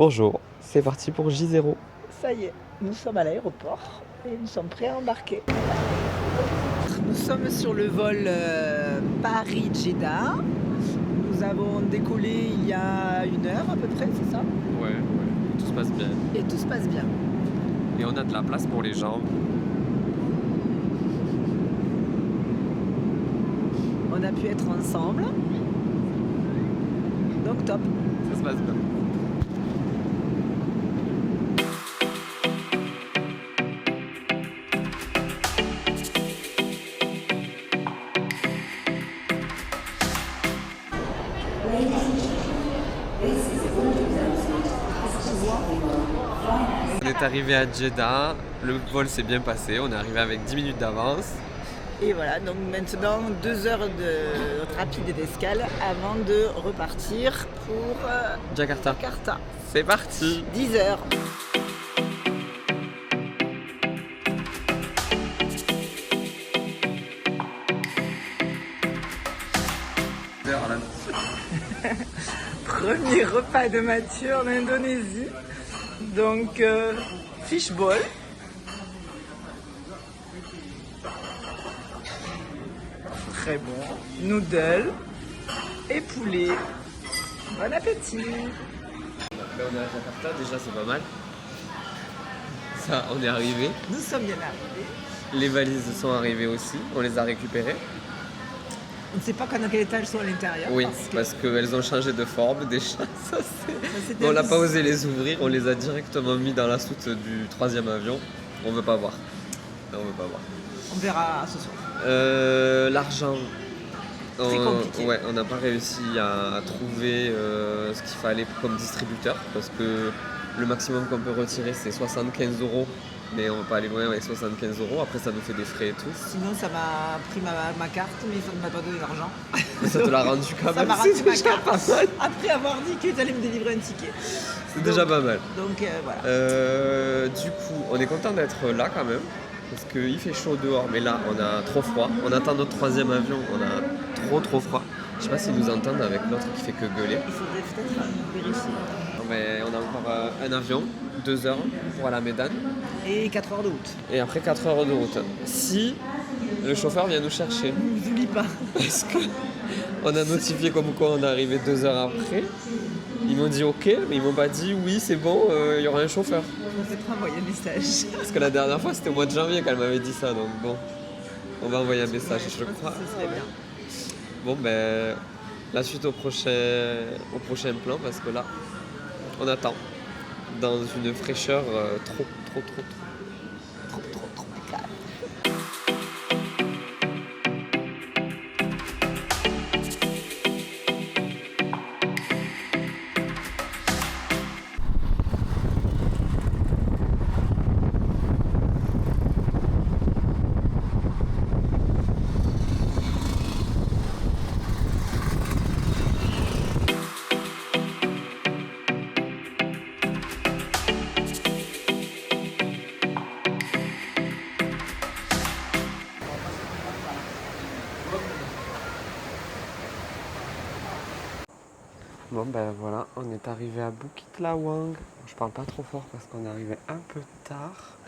Bonjour, c'est parti pour J0. Ça y est, nous sommes à l'aéroport et nous sommes prêts à embarquer. Nous sommes sur le vol Paris-Jeddah. Nous avons décollé il y a 1 heure à peu près, c'est ça? Ouais, tout se passe bien. Et tout se passe bien. Et on a de la place pour les jambes. On a pu être ensemble. Donc top. Ça se passe bien. On est arrivé à Jeddah, le vol s'est bien passé, on est arrivé avec 10 minutes d'avance. Et voilà, donc maintenant 2 heures de rapide d'escale avant de repartir pour Jakarta. Jakarta. C'est parti. 10 heures. Premier repas de Mathieu en Indonésie. Donc, fishball. Très bon. Noodles et poulet. Bon appétit. Après on est à Jakarta, déjà c'est pas mal. Ça, on est arrivé. Nous sommes bien arrivés. Les valises sont arrivées aussi, on les a récupérées. On ne sait pas dans quel état elles sont à l'intérieur. Oui, parce que parce qu'elles ont changé de forme déjà. Ça, c'était on n'a pas osé les ouvrir, on les a directement mis dans la soute du 3e avion. On veut pas voir. Non, on veut pas voir. on verra ce soir. L'argent. Très compliqué. Ouais, on n'a pas réussi à trouver ce qu'il fallait comme distributeur parce que le maximum qu'on peut retirer c'est 75 €, mais on va pas aller loin avec 75 €. Après, ça nous fait des frais et tout. Sinon, ça m'a pris ma carte, mais ça ne m'a pas donné d'argent. Ça te l'a rendu quand Ça même. m'a rendu C'est ma déjà carte pas mal. après avoir dit qu'ils allaient me délivrer un ticket. C'est déjà pas mal. Donc voilà. Du coup, on est content d'être là quand même. Parce qu'il fait chaud dehors, mais là on a trop froid. On attend notre 3e avion, on a trop froid. Je sais pas s'ils nous entendent avec l'autre qui fait que gueuler. Il faudrait peut-être vérifier. Non, mais on a encore un avion, 2 heures pour aller à Médane. Et 4 heures de route. Et après 4 heures de route. Si le chauffeur vient nous chercher. Ne oublie pas. Parce qu'on a notifié comme quoi on est arrivé 2 heures après. Ils m'ont dit ok, mais ils m'ont pas dit oui c'est bon, il y aura un chauffeur. On peut pas envoyer un message. Parce que la dernière fois c'était au mois de janvier qu'elle m'avait dit ça, donc bon, on va envoyer un message, je crois. Ce serait bien. Bon ben, la suite au prochain plan, parce que là, on attend dans une fraîcheur trop. Trop tropical. Bon ben voilà, on est arrivé à Bukit Lawang. Je parle pas trop fort parce qu'on est arrivé un peu tard.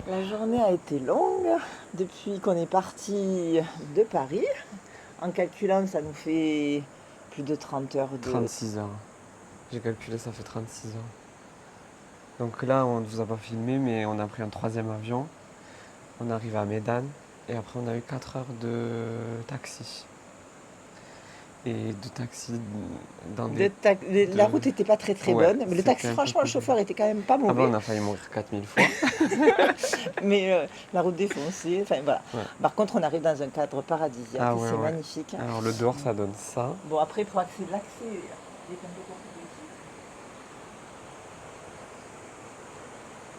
La journée a été longue depuis qu'on est parti de Paris. En calculant, ça nous fait plus de 30 heures de... 36 heures. J'ai calculé, ça fait 36 heures. Donc là, on ne vous a pas filmé, mais on a pris un 3e avion. On est arrivé à Médane. Et après, on a eu 4 heures de taxi. Et de taxi dans des... La route n'était pas très Ouais, bonne, mais le taxi, c'était un peu franchement, le plus chauffeur était quand même pas Ah ben, mauvais. on a failli mourir 4000 fois. Mais la route défoncée, enfin voilà. Ouais. Par contre, on arrive dans un cadre paradisiaque, Ah ouais, c'est ouais. magnifique. Alors le dehors, ça donne ça. Bon, après, pour l'accès est un peu compliqué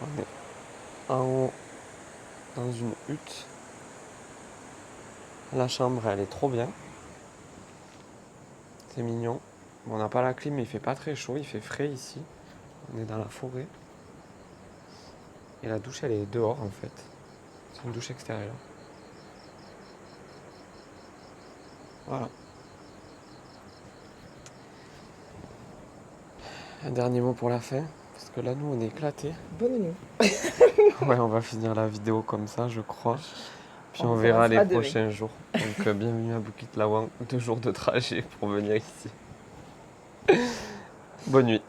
ici. On est en haut, dans une hutte. La chambre, elle est trop bien. C'est mignon. Bon, on n'a pas la clim, mais il fait pas très chaud, il fait frais ici. On est dans la forêt. Et la douche, elle est dehors en fait. C'est une douche extérieure. Voilà. Un dernier mot pour la fin, parce que là, nous, on est éclatés. Bonne nuit. Ouais, on va finir la vidéo comme ça, je crois. Puis on verra recommencera les demain. prochains jours. Donc, bienvenue à Bukit Lawang, 2 jours de trajet pour venir ici. Bonne nuit.